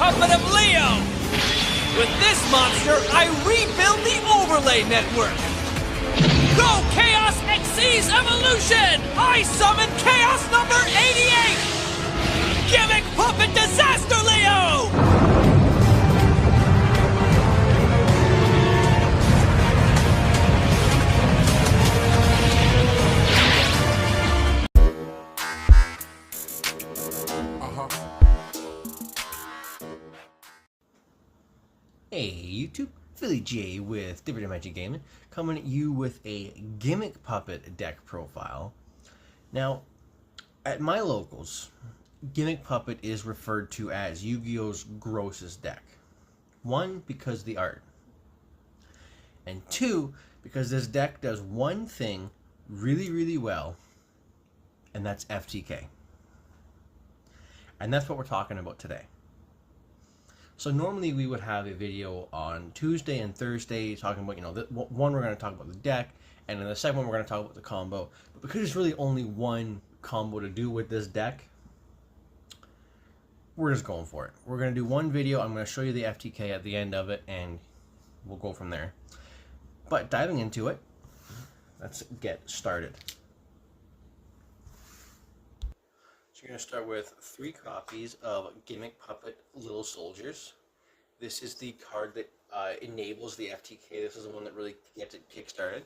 Puppet of Leo! With this monster, I rebuild the overlay network! Go Chaos XC's evolution! I summon Chaos number 88! Gimmick Puppet Disaster Leo! Hey YouTube, Philly J with Different Dimension Gaming, coming at you with a Gimmick Puppet deck profile. Now, at my locals, Gimmick Puppet is referred to as Yu-Gi-Oh's grossest deck. One, because of the art. And two, because this deck does one thing really, really well, and that's FTK. And that's what we're talking about today. So normally we would have a video on Tuesday and Thursday talking about, one we're going to talk about the deck, and then the second one we're going to talk about the combo. But because there's really only one combo to do with this deck, we're just going for it. We're going to do one video. I'm going to show you the FTK at the end of it, and we'll go from there. But diving into it, let's get started. So you're going to start with 3 copies of Gimmick Puppet Little Soldiers. This is the card that enables the FTK. This is the one that really gets it kick-started.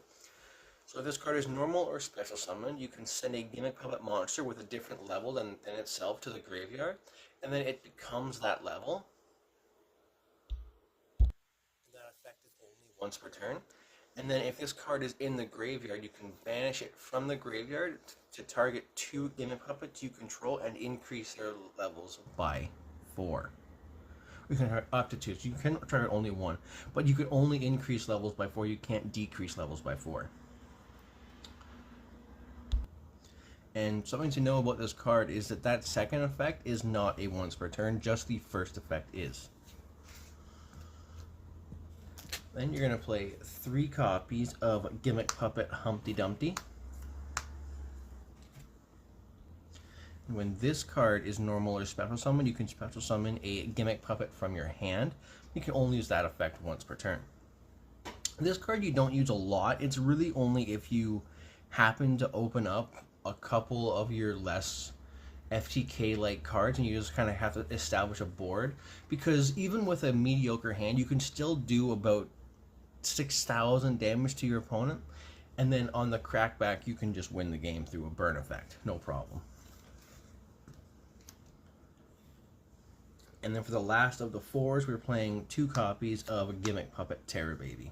So if this card is normal or special summoned, you can send a Gimmick Puppet monster with a different level than itself to the graveyard, and then it becomes that level. That effect is only once per turn. And then if this card is in the graveyard, you can banish it from the graveyard to target 2 Gimmick Puppets you control and increase their levels by 4. You can target up to 2, so you can target only 1. But you can only increase levels by 4, you can't decrease levels by 4. And something to know about this card is that second effect is not a once per turn, just the first effect is. Then you're going to play 3 copies of Gimmick Puppet Humpty Dumpty. When this card is normal or special summon, you can special summon a Gimmick Puppet from your hand. You can only use that effect once per turn. This card you don't use a lot. It's really only if you happen to open up a couple of your less FTK-like cards and you just kind of have to establish a board. Because even with a mediocre hand, you can still do about 6,000 damage to your opponent, and then on the crackback you can just win the game through a burn effect, no problem. And then for the last of the 4s, we're playing 2 copies of Gimmick Puppet Terror Baby.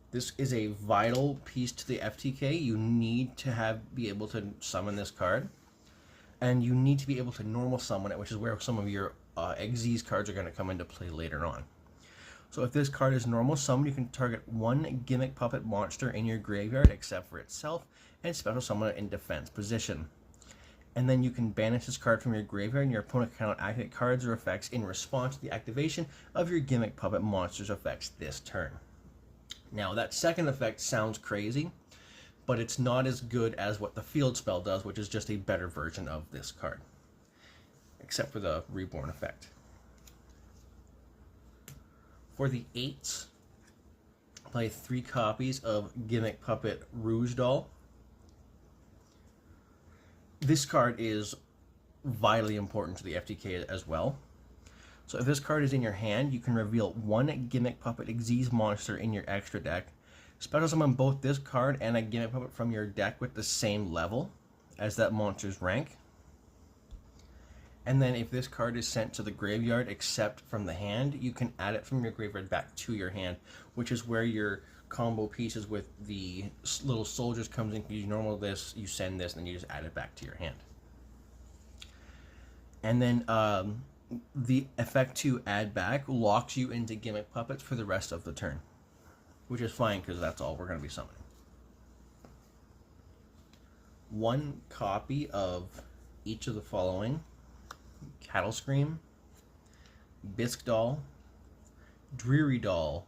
This is a vital piece to the FTK. You need to be able to summon this card, and you need to be able to normal summon it, which is where some of your Xyz cards are going to come into play later on. So if this card is normal summon, you can target 1 Gimmick Puppet monster in your graveyard except for itself, and special summon it in defense position. And then you can banish this card from your graveyard, and your opponent cannot activate cards or effects in response to the activation of your Gimmick Puppet monster's effects this turn. Now that second effect sounds crazy, but it's not as good as what the field spell does, which is just a better version of this card, except for the reborn effect. For the 8s, play 3 copies of Gimmick Puppet Rouge Doll. This card is vitally important to the FTK as well. So if this card is in your hand, you can reveal 1 Gimmick Puppet Xyz monster in your extra deck. Special summon both this card and a Gimmick Puppet from your deck with the same level as that monster's rank. And then if this card is sent to the graveyard except from the hand, you can add it from your graveyard back to your hand, which is where your combo pieces with the little soldiers comes in. You normal this, you send this, and then you just add it back to your hand. And then the effect to add back locks you into Gimmick Puppets for the rest of the turn, which is fine because that's all we're going to be summoning. 1 copy of each of the following: Cattle Scream, Bisque Doll, Dreary Doll,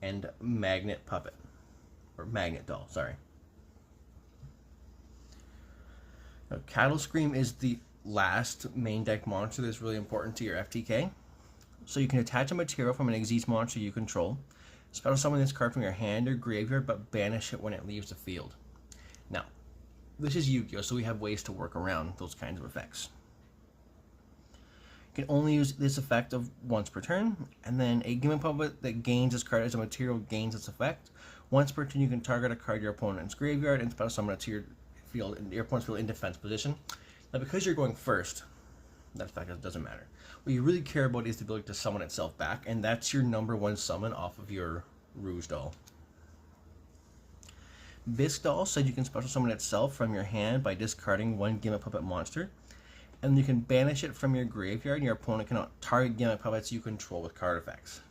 and Magnet Puppet. Or Magnet Doll, sorry. Now, Cattle Scream is the last main deck monster that's really important to your FTK. So you can attach a material from an Xyz monster you control, special summon this card from your hand or graveyard, but banish it when it leaves the field. Now, this is Yu-Gi-Oh, so we have ways to work around those kinds of effects. You can only use this effect of once per turn, and then a Gimmick Puppet that gains this card as a material gains its effect. Once per turn, you can target a card your opponent's graveyard and special summon it to your field, your opponent's field in defense position. Now, because you're going first, that effect doesn't matter. What you really care about is the ability to summon itself back, and that's your #1 summon off of your Rouge doll. Bisque doll said you can special summon itself from your hand by discarding one Gimmick Puppet monster, and you can banish it from your graveyard, and your opponent cannot target Gimmick Puppets you control with card effects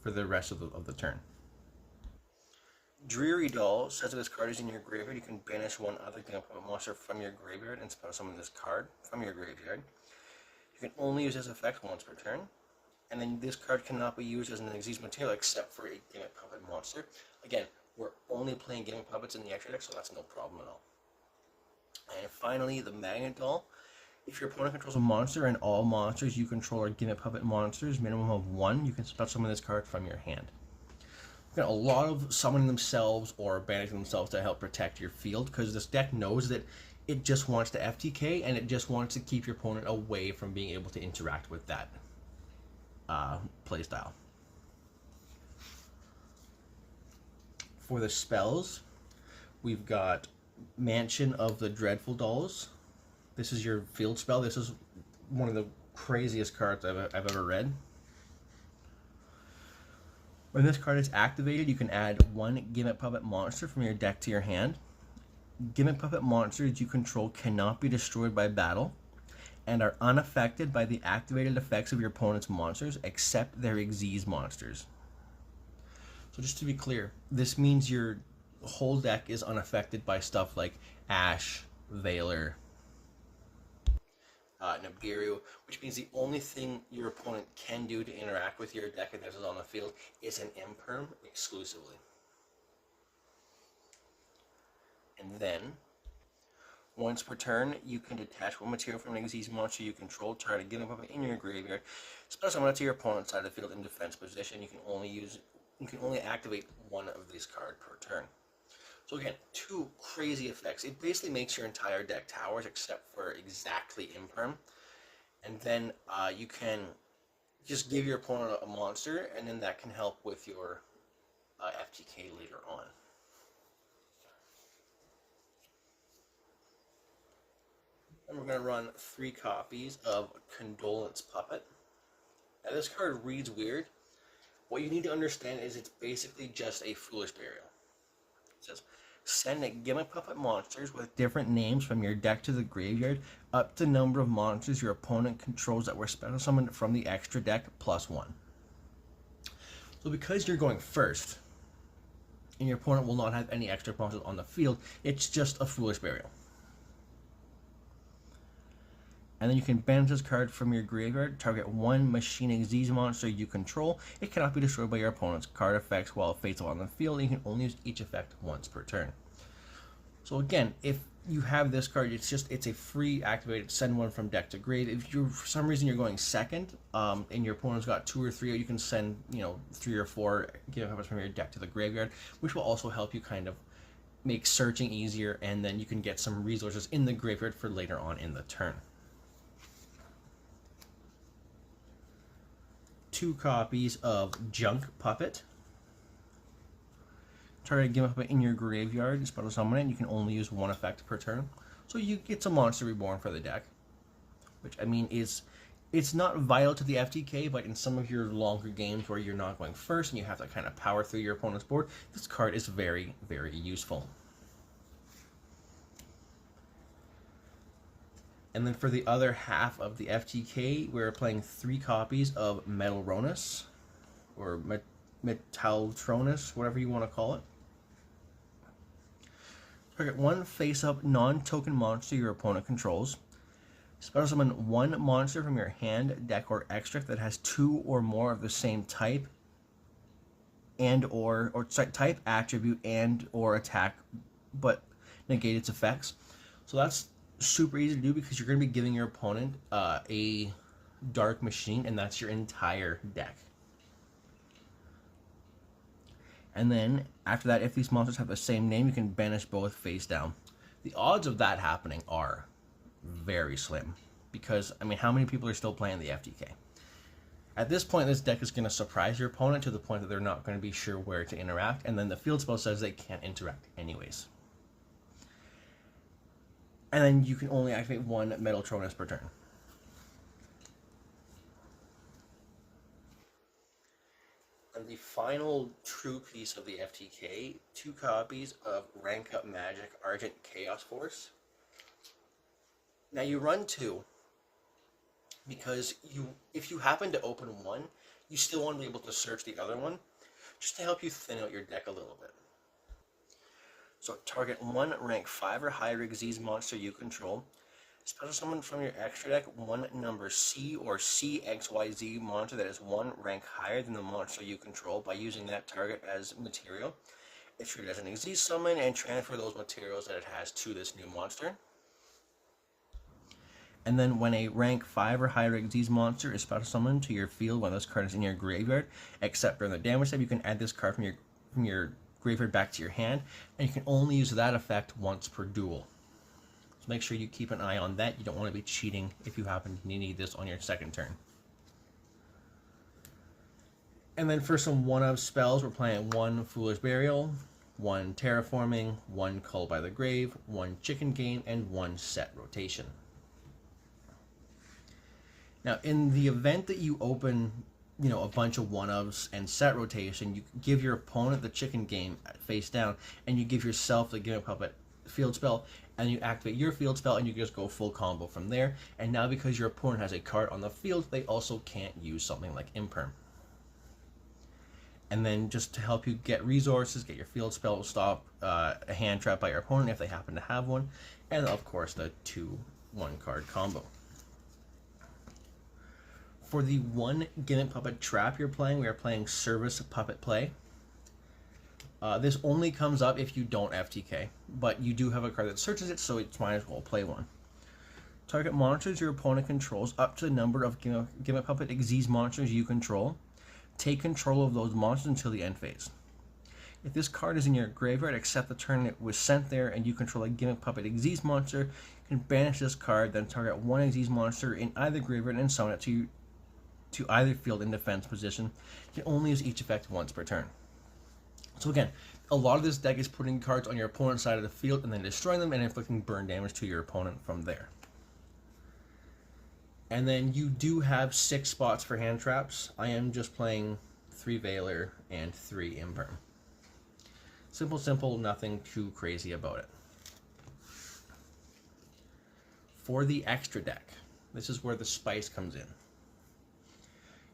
for the rest of the turn. Dreary Doll says if this card is in your graveyard, you can banish one other Gimmick Puppet monster from your graveyard and special summon this card from your graveyard. You can only use this effect once per turn, and then this card cannot be used as an Xyz material except for a Gimmick Puppet monster. Again, we're only playing Gimmick Puppets in the extra deck, so that's no problem at all. And finally, the Magnet Doll. If your opponent controls a monster and all monsters you control are Gimmick Puppet monsters, minimum of 1, you can special summon this card from your hand. We've got a lot of summoning themselves or banishing themselves to help protect your field, because this deck knows that it just wants to FTK and it just wants to keep your opponent away from being able to interact with that playstyle. For the spells, we've got Mansion of the Dreadful Dolls. This is your field spell. This is one of the craziest cards I've ever read. When this card is activated, you can add one Gimmick Puppet monster from your deck to your hand. Gimmick Puppet monsters you control cannot be destroyed by battle and are unaffected by the activated effects of your opponent's monsters except their Xyz monsters. So just to be clear, this means your whole deck is unaffected by stuff like Ash, Veiler, Nibiru, which means the only thing your opponent can do to interact with your deck if this is on the field is an imperm exclusively. And then, once per turn, you can detach one material from an Xyz monster you control, target a Gimmick Puppet in your graveyard, special summon it to your opponent's side of the field in defense position. You can only activate one of these cards per turn. So again, 2 crazy effects. It basically makes your entire deck towers except for exactly imperm. And then you can just give your opponent a monster, and then that can help with your FTK later on. And we're going to run 3 copies of Condolence Puppet. Now this card reads weird. What you need to understand is it's basically just a Foolish Burial. It says, send a Gimmick Puppet monsters with different names from your deck to the graveyard up to the number of monsters your opponent controls that were special summoned from the extra deck +1. So because you're going first, and your opponent will not have any extra monsters on the field, it's just a Foolish Burial. And then you can banish this card from your graveyard, target one Machine Xyz monster you control. It cannot be destroyed by your opponent's card effects while faithful on the field, and you can only use each effect once per turn. So again, if you have this card, it's a free activated send one from deck to grave. If you for some reason you're going second, and your opponent's got 2 or 3, you can send 3 or 4 Gimmick Puppets from your deck to the graveyard, which will also help you kind of make searching easier, and then you can get some resources in the graveyard for later on in the turn. 2 copies of Junk Puppet. Target a Gimmick Puppet in your graveyard, special summon it, and you can only use 1 effect per turn. So it's a monster reborn for the deck. Which, I mean, it's not vital to the FTK, but in some of your longer games where you're not going first and you have to kind of power through your opponent's board, this card is very, very useful. And then for the other half of the FTK, we're playing 3 copies of Metalronus, or Metalltronus, whatever you want to call it. Target 1 face-up non-token monster your opponent controls. Special summon 1 monster from your hand, deck, or extract that has 2 or more of the same type or type, attribute, and or attack, but negate its effects. So that's super easy to do because you're going to be giving your opponent a dark machine, and that's your entire deck. And then after that, if these monsters have the same name, you can banish both face down. The odds of that happening are very slim because, I mean, how many people are still playing the FTK? At this point, this deck is going to surprise your opponent to the point that they're not going to be sure where to interact, and then the field spell says they can't interact anyways. And then you can only activate one Metaltronus per turn. And the final true piece of the FTK, 2 copies of Rank Up Magic Argent Chaos Force. Now you run 2 because if you happen to open one, you still want to be able to search the other one just to help you thin out your deck a little bit. So target 1 rank 5 or higher Xyz monster you control. Special summon from your extra deck 1 number C or CXYZ monster that is 1 rank higher than the monster you control by using that target as material. It's treated as an Xyz summon and transfer those materials that it has to this new monster. And then when a rank 5 or higher Xyz monster is special summoned to your field when this card is in your graveyard, except during the damage step, you can add this card from your graveyard back to your hand, and you can only use that effect once per duel. So make sure you keep an eye on that. You don't want to be cheating if you happen to need this on your second turn. And then for some one-of spells, we're playing 1 Foolish Burial, 1 Terraforming, 1 Cull by the Grave, 1 Chicken Game, and 1 Set Rotation. Now, in the event that you open, a bunch of one-ofs and set rotation, you give your opponent the Chicken Game face down, and you give yourself the Gimmick Puppet field spell, and you activate your field spell, and you just go full combo from there. And now because your opponent has a card on the field, they also can't use something like Imperm. And then just to help you get resources, get your field spell, stop a hand trap by your opponent if they happen to have one, and of course the 2 1-card combo. For the 1 Gimmick Puppet trap you're playing, we are playing Service Puppet Play. This only comes up if you don't FTK, but you do have a card that searches it, so it's might as well play one. Target monsters your opponent controls up to the number of Gimmick Puppet Xyz monsters you control. Take control of those monsters until the end phase. If this card is in your graveyard, except the turn it was sent there, and you control a Gimmick Puppet Xyz monster, you can banish this card, then target 1 Xyz monster in either graveyard and summon it to either field in defense position. You can only use each effect once per turn. So again, a lot of this deck is putting cards on your opponent's side of the field and then destroying them and inflicting burn damage to your opponent from there. And then you do have 6 spots for hand traps. I am just playing 3 Veiler and 3 Imperm. Simple, nothing too crazy about it. For the extra deck, this is where the spice comes in.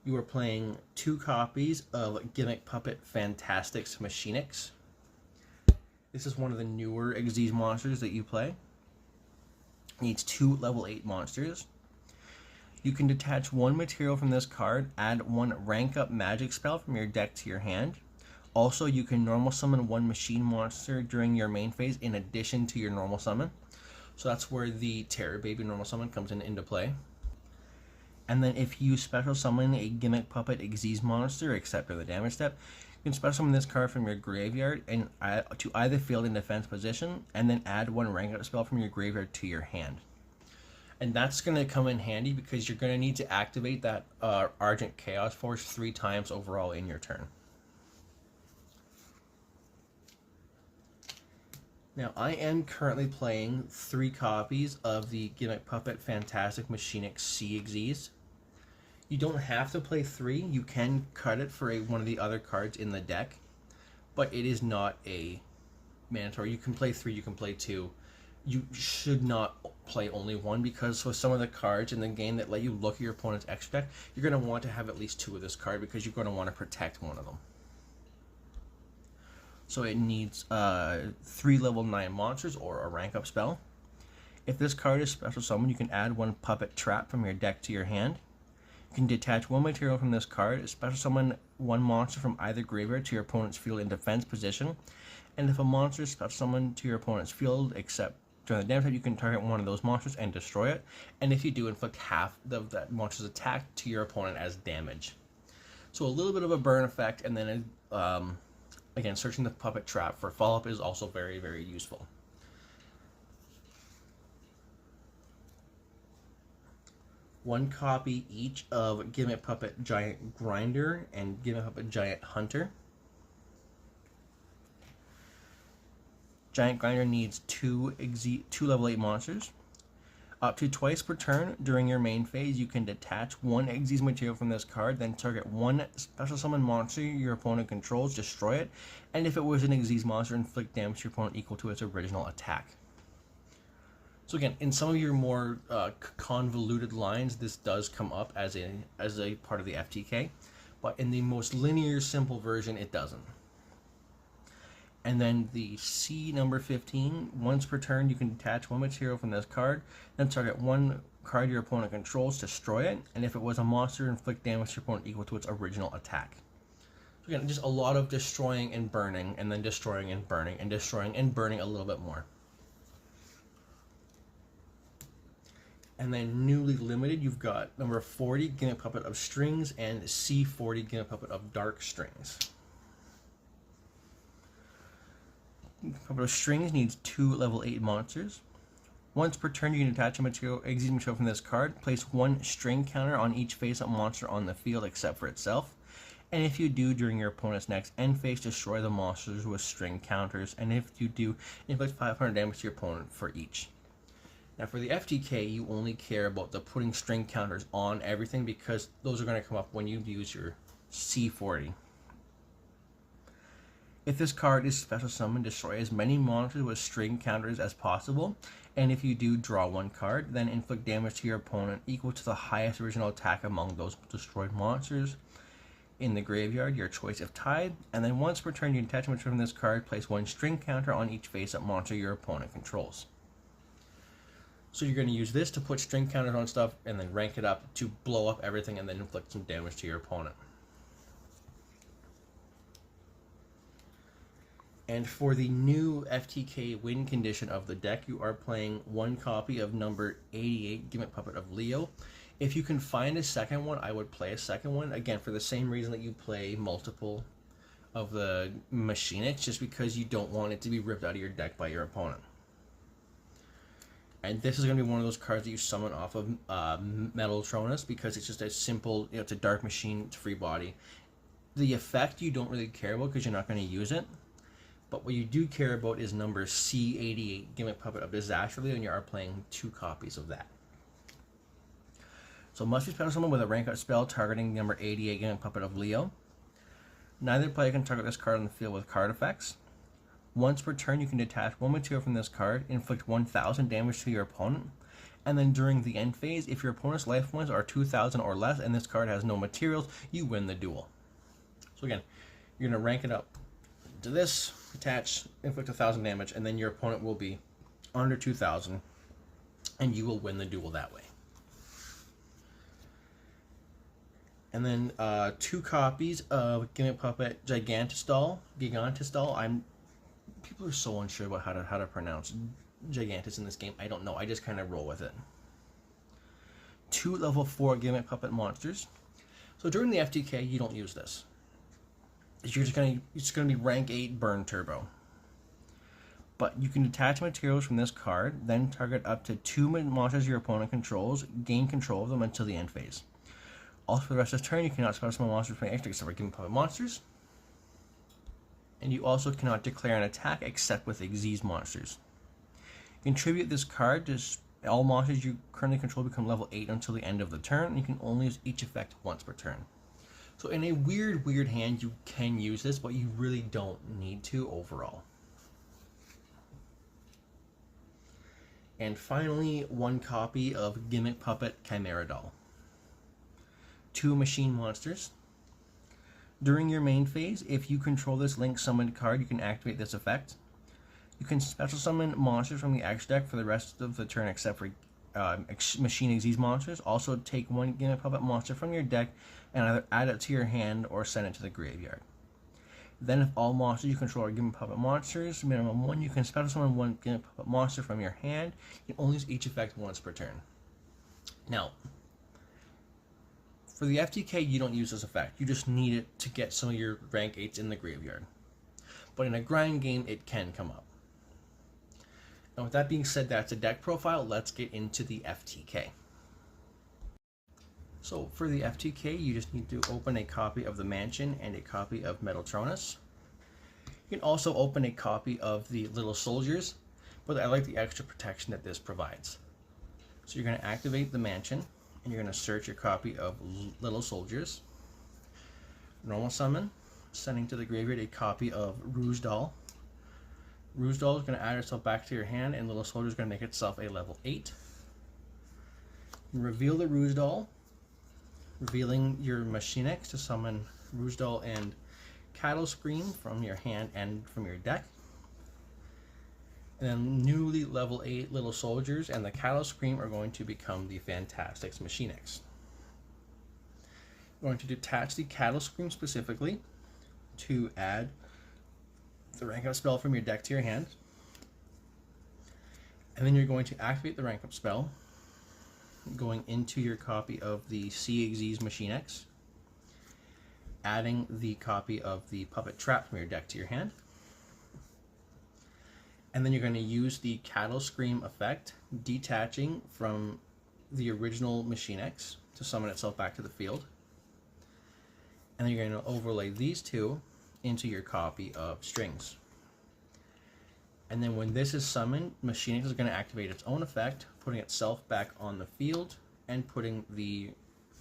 You are playing 2 copies of Gimmick Puppet Fantastics Machinix. This is one of the newer Xyz monsters that you play. It needs 2 level 8 monsters. You can detach 1 material from this card, add 1 rank up magic spell from your deck to your hand. Also, you can normal summon 1 machine monster during your main phase in addition to your normal summon. So that's where the Terror Baby normal summon comes into play. And then if you special summon a Gimmick Puppet Xyz monster, except for the damage step, you can special summon this card from your graveyard and to either field in defense position, and then add 1 rank up spell from your graveyard to your hand. And that's going to come in handy because you're going to need to activate that Argent Chaos Force 3 times overall in your turn. Now, I am currently playing 3 copies of the Gimmick Puppet Fantastic Machinix C Xyz. You don't have to play 3. You can cut it for one of the other cards in the deck, but it is not a mandatory. You can play 3, you can play 2. You should not play only 1 because with some of the cards in the game that let you look at your opponent's extra deck, you're going to want to have at least 2 of this card because you're going to want to protect one of them. So it needs 3 level 9 monsters or a rank up spell. If this card is special summoned, you can add 1 puppet trap from your deck to your hand. You can detach 1 material from this card, special summon 1 monster from either graveyard to your opponent's field in defense position. And if a monster is special summoned to your opponent's field, except During the damage type, you can target one of those monsters and destroy it, and if you do, inflict half of that monster's attack to your opponent as damage. So a little bit of a burn effect, and then again, searching the puppet trap for follow-up is also very, very useful. One copy each of Gimmick Puppet Giant Grinder and Gimmick Puppet Giant Hunter. Giant Grinder needs two level 8 monsters. Up to twice per turn during your main phase, you can detach one Xyz material from this card, then target one special summon monster your opponent controls, destroy it, and if it was an Xyz monster, inflict damage to your opponent equal to its original attack. So again, in some of your more convoluted lines, this does come up as a part of the FTK, but in the most linear, simple version, it doesn't. And then the C number 15, once per turn, you can detach one material from this card, then target one card your opponent controls, destroy it, and if it was a monster, inflict damage to your opponent equal to its original attack. So again, just a lot of destroying and burning, and then destroying and burning, and destroying and burning a little bit more. And then newly limited, you've got number 40, Gimmick Puppet of Strings, and C40, Gimmick Puppet of Dark Strings. Puppet of Strings needs 2 level 8 monsters. Once per turn, you can attach a Xyz material from this card. Place one string counter on each face-up monster on the field except for itself. And if you do, during your opponent's next end phase, destroy the monsters with string counters. And if you do, inflict 500 damage to your opponent for each. Now for the FTK, you only care about the putting string counters on everything because those are going to come up when you use your C40. If this card is special summoned, destroy as many monsters with string counters as possible, and if you do, draw one card, then inflict damage to your opponent equal to the highest original attack among those destroyed monsters in the graveyard, your choice if tied, and then once per turn, you can attach a material from this card, place one string counter on each face-up monster your opponent controls. So you're going to use this to put string counters on stuff, and then rank it up to blow up everything, and then inflict some damage to your opponent. And for the new FTK win condition of the deck, you are playing one copy of number 88, Gimmick Puppet of Leo. If you can find a second one, I would play a second one. Again, for the same reason that you play multiple of the Machinics, just because you don't want it to be ripped out of your deck by your opponent. And this is going to be one of those cards that you summon off of Metaltronus, because it's just a simple, it's a dark machine, it's free body. The effect you don't really care about because you're not going to use it. But what you do care about is number C88, Gimmick Puppet of Disaster Leo, and you are playing 2 copies of that. So must be special summon with a rank up spell targeting number 88, Gimmick Puppet of Leo. Neither player can target this card on the field with card effects. Once per turn, you can detach one material from this card, inflict 1,000 damage to your opponent, and then during the end phase, if your opponent's life points are 2,000 or less and this card has no materials, you win the duel. So again, you're going to rank it up to this, attach, inflict 1,000 damage, and then your opponent will be under 2,000, and you will win the duel that way. And then 2 copies of Gimmick Puppet Gigantistal. People are so unsure about how to pronounce Gigantus in this game. I don't know. I just kind of roll with it. 2 level 4 Gimmick Puppet monsters. So during the FTK, you don't use this. It's just gonna be rank 8 burn turbo. But you can detach materials from this card, then target up to 2 monsters your opponent controls, gain control of them until the end phase. Also for the rest of the turn, you cannot special summon monsters from extra except for Gimmick Puppet monsters. And you also cannot declare an attack except with Xyz monsters. Contribute this card to all monsters you currently control become level 8 until the end of the turn, and you can only use each effect once per turn. So in a weird hand, you can use this, but you really don't need to overall. And finally, 1 copy of Gimmick Puppet Chimera Doll. 2 machine monsters. During your main phase, if you control this link summoned card, you can activate this effect. You can special summon monsters from the X deck for the rest of the turn except for Machine Xyz monsters. Also take 1 Gimmick Puppet monster from your deck and either add it to your hand or send it to the graveyard. Then if all monsters you control are Gimmick Puppet monsters, minimum 1, you can special summon 1 Gimmick Puppet monster from your hand. You can only use each effect once per turn. Now, for the FTK, you don't use this effect. You just need it to get some of your rank 8s in the graveyard. But in a grind game, it can come up. Now with that being said, that's a deck profile. Let's get into the FTK. So for the FTK, you just need to open a copy of the Mansion and a copy of Metaltronus. You can also open a copy of the Little Soldiers, but I like the extra protection that this provides. So you're going to activate the Mansion, and you're going to search your copy of Little Soldiers. Normal summon, sending to the graveyard a copy of Rouge Doll. Rouge Doll is going to add itself back to your hand, and Little Soldier is going to make itself a level 8. Reveal the Rouge Doll, revealing your Machine X to summon Rouge Doll and Cattle Scream from your hand and from your deck. And then newly level 8 Little Soldiers and the Cattle Scream are going to become the Fantastics Machine X. You're going to detach the Cattle Scream specifically to add the rank up spell from your deck to your hand. And then you're going to activate the rank up spell, going into your copy of the CXZ's Machine X, adding the copy of the Puppet Trap from your deck to your hand, and then you're going to use the Cattle Scream effect, detaching from the original Machine X to summon itself back to the field, and then you're going to overlay these two into your copy of Strings. And then when this is summoned, Machine X is going to activate its own effect, putting itself back on the field and putting the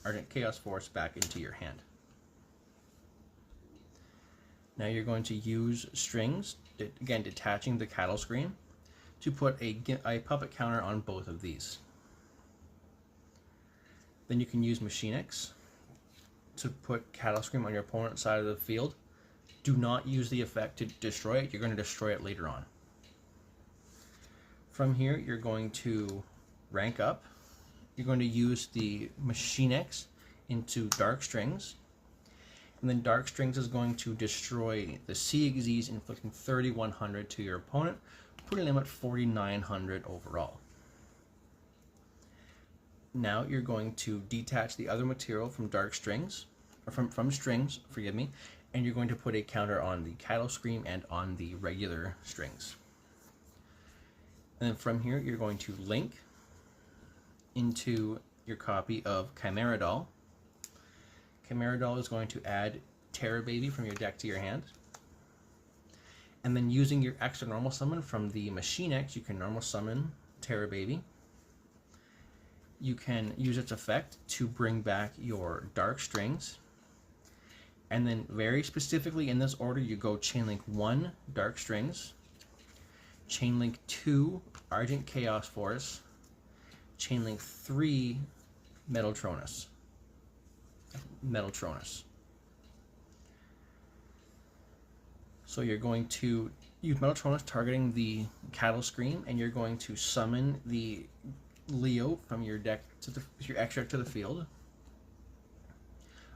Ardent Chaos Force back into your hand. Now you're going to use Strings, again detaching the Cattle Scream, to put a puppet counter on both of these. Then you can use Machine X to put Cattle Scream on your opponent's side of the field. Do not use the effect to destroy it, you're going to destroy it later on. From here, you're going to rank up. You're going to use the Machine X into Dark Strings. And then Dark Strings is going to destroy the CXZs, inflicting 3,100 to your opponent, putting them at 4,900 overall. Now you're going to detach the other material from Dark Strings, or from Strings, forgive me, and you're going to put a counter on the Cattle Scream and on the regular Strings. And then from here, you're going to link into your copy of Chimera Doll. Chimera Doll is going to add Terror Baby from your deck to your hand. And then using your extra normal summon from the Machine X, you can normal summon Terror Baby. You can use its effect to bring back your Dark Strings. And then very specifically in this order, you go Chainlink 1 Dark Strings, Chainlink 2 Argent Chaos Force, Chainlink 3 Metaltronus. So you're going to use Metaltronus targeting the Cattle Scream, and you're going to summon the Leo from your deck to your extra to the field.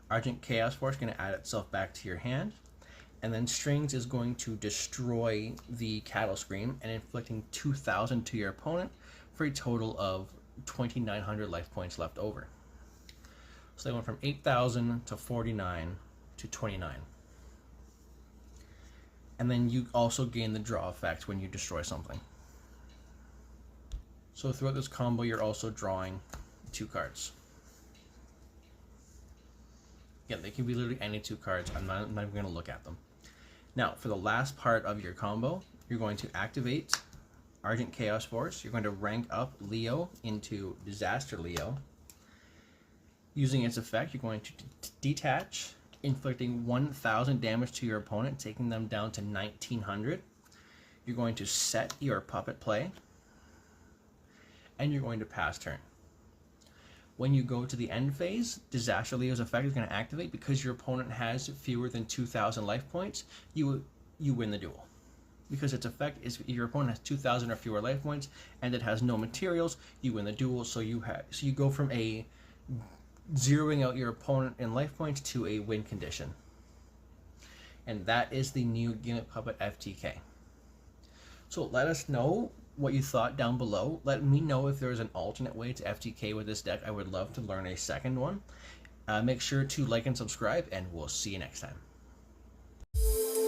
Argent Chaos Force is going to add itself back to your hand. And then Strings is going to destroy the Cattle Scream and inflicting 2,000 to your opponent for a total of 2,900 life points left over. So they went from 8,000 to 49 to 29. And then you also gain the draw effect when you destroy something. So throughout this combo, you're also drawing 2 cards. Yeah, they can be literally any 2 cards. I'm not even going to look at them. Now, for the last part of your combo, you're going to activate Argent Chaos Force. You're going to rank up Leo into Disaster Leo. Using its effect, you're going to detach, inflicting 1,000 damage to your opponent, taking them down to 1,900. You're going to set your puppet play, and you're going to pass turn. When you go to the end phase, Disaster Leo's effect is going to activate. Because your opponent has fewer than 2,000 life points, you win the duel. Because its effect is if your opponent has 2,000 or fewer life points and it has no materials, you win the duel. So you go from a zeroing out your opponent in life points to a win condition. and that is the new Gimmick Puppet FTK. So let us know what you thought down below. Let me know if there's an alternate way to FTK with this deck. I would love to learn a second one. Make sure to like and subscribe, and we'll see you next time.